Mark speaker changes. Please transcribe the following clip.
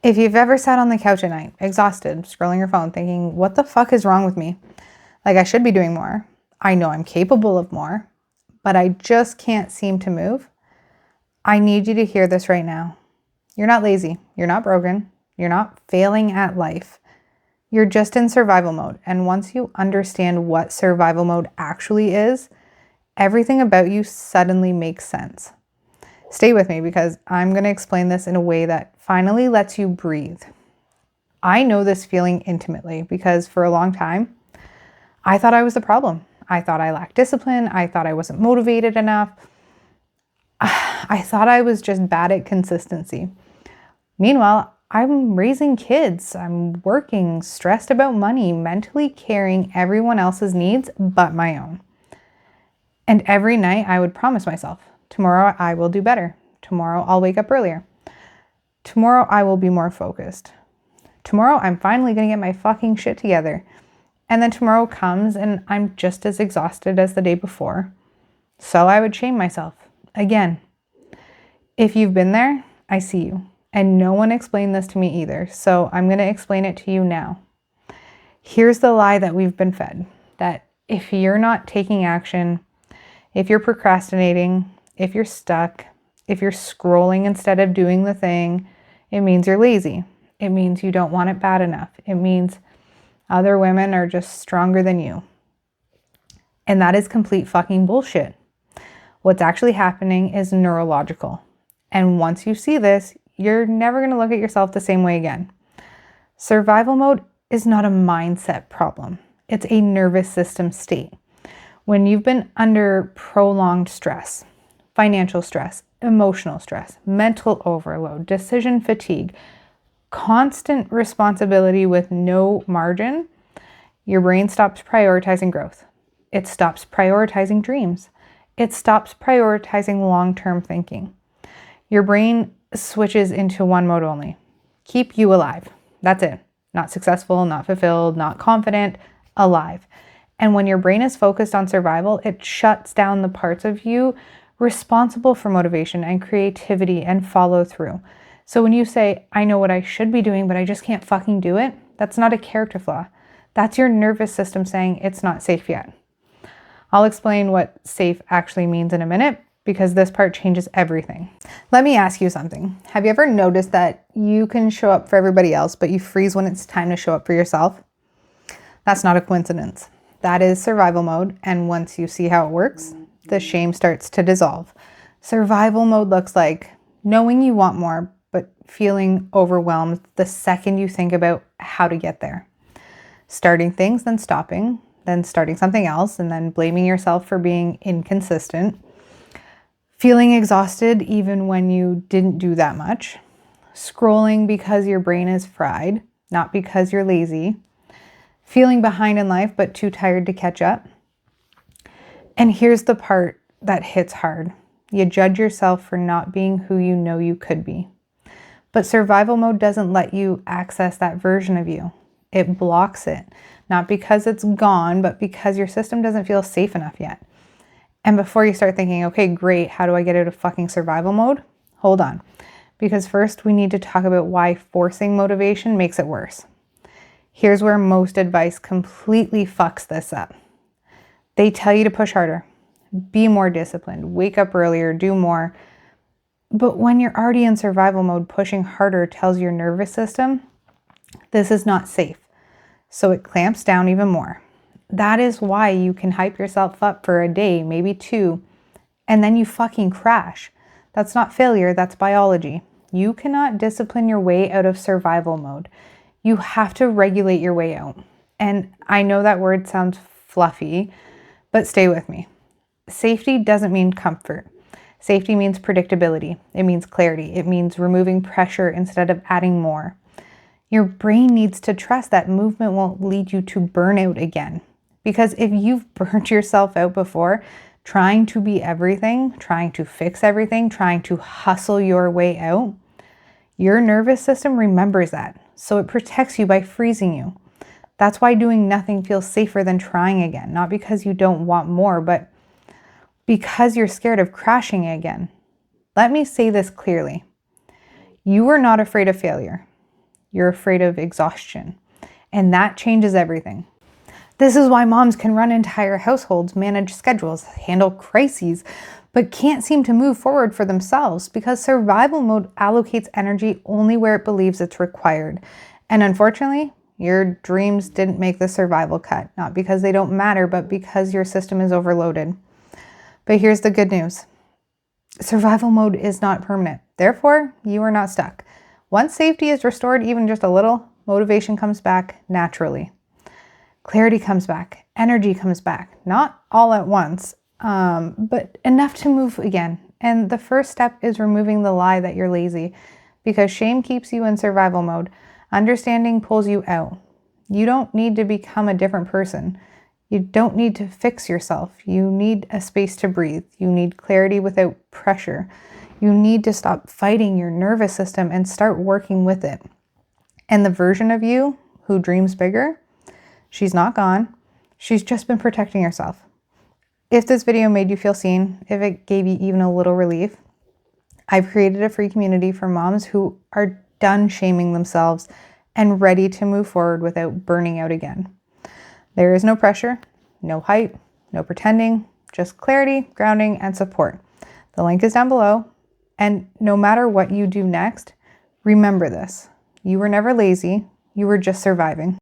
Speaker 1: If you've ever sat on the couch at night, exhausted, scrolling your phone, thinking, what the fuck is wrong with me? Like, I should be doing more. I know I'm capable of more, but I just can't seem to move. I need you to hear this right now. You're not lazy. You're not broken. You're not failing at life. You're just in survival mode. And once you understand what survival mode actually is, everything about you suddenly makes sense. Stay with me because I'm going to explain this in a way that finally lets you breathe. I know this feeling intimately because for a long time, I thought I was the problem. I thought I lacked discipline. I thought I wasn't motivated enough. I thought I was just bad at consistency. Meanwhile, I'm raising kids. I'm working, stressed about money, mentally carrying everyone else's needs but my own. And every night I would promise myself, tomorrow I will do better. Tomorrow I'll wake up earlier. Tomorrow I will be more focused. Tomorrow I'm finally going to get my fucking shit together. And then tomorrow comes and I'm just as exhausted as the day before. So I would shame myself again. If you've been there, I see you. And no one explained this to me either. So I'm going to explain it to you now. Here's the lie that we've been fed. That if you're not taking action, if you're procrastinating, if you're stuck, if you're scrolling instead of doing the thing, it means you're lazy. It means you don't want it bad enough. It means other women are just stronger than you. And that is complete fucking bullshit. What's actually happening is neurological. And once you see this, you're never going to look at yourself the same way again. Survival mode is not a mindset problem. It's a nervous system state. When you've been under prolonged stress, financial stress, emotional stress, mental overload, decision fatigue, constant responsibility with no margin, your brain stops prioritizing growth. It stops prioritizing dreams. It stops prioritizing long-term thinking. Your brain switches into one mode only. Keep you alive. That's it. Not successful, not fulfilled, not confident, alive. And when your brain is focused on survival, it shuts down the parts of you responsible for motivation and creativity and follow through. So when you say, I know what I should be doing, but I just can't fucking do it, that's not a character flaw. That's your nervous system saying it's not safe yet. I'll explain what safe actually means in a minute because this part changes everything. Let me ask you something. Have you ever noticed that you can show up for everybody else, but you freeze when it's time to show up for yourself? That's not a coincidence. That is survival mode. And once you see how it works, the shame starts to dissolve. Survival mode looks like knowing you want more, but feeling overwhelmed the second you think about how to get there. Starting things, then stopping, then starting something else, and then blaming yourself for being inconsistent. Feeling exhausted even when you didn't do that much. Scrolling because your brain is fried, not because you're lazy. Feeling behind in life, but too tired to catch up. And here's the part that hits hard. You judge yourself for not being who you know you could be. But survival mode doesn't let you access that version of you. It blocks it, not because it's gone, but because your system doesn't feel safe enough yet. And before you start thinking, okay, great, how do I get out of fucking survival mode? Hold on. Because first we need to talk about why forcing motivation makes it worse. Here's where most advice completely fucks this up. They tell you to push harder, be more disciplined, wake up earlier, do more. But when you're already in survival mode, pushing harder tells your nervous system, this is not safe. So it clamps down even more. That is why you can hype yourself up for a day, maybe two, and then you fucking crash. That's not failure, that's biology. You cannot discipline your way out of survival mode. You have to regulate your way out. And I know that word sounds fluffy, but stay with me. Safety doesn't mean comfort. Safety means predictability. It means clarity. It means removing pressure instead of adding more. Your brain needs to trust that movement won't lead you to burnout again. Because if you've burnt yourself out before, trying to be everything, trying to fix everything, trying to hustle your way out, your nervous system remembers that. So it protects you by freezing you. That's why doing nothing feels safer than trying again. Not because you don't want more, but because you're scared of crashing again. Let me say this clearly. You are not afraid of failure. You're afraid of exhaustion. And that changes everything. This is why moms can run entire households, manage schedules, handle crises, but can't seem to move forward for themselves because survival mode allocates energy only where it believes it's required. And unfortunately, your dreams didn't make the survival cut, not because they don't matter, but because your system is overloaded. But here's the good news. Survival mode is not permanent. Therefore, you are not stuck. Once safety is restored, even just a little, motivation comes back naturally. Clarity comes back. Energy comes back. Not all at once, but enough to move again. And the first step is removing the lie that you're lazy, because shame keeps you in survival mode. Understanding pulls you out. You don't need to become a different person. You don't need to fix yourself. You need a space to breathe. You need clarity without pressure. You need to stop fighting your nervous system and start working with it. And the version of you who dreams bigger, she's not gone. She's just been protecting herself. If this video made you feel seen, if it gave you even a little relief, I've created a free community for moms who are done shaming themselves and ready to move forward without burning out again. There is no pressure, no hype, no pretending, just clarity, grounding, and support. The link is down below. And no matter what you do next, remember this. You were never lazy. You were just surviving.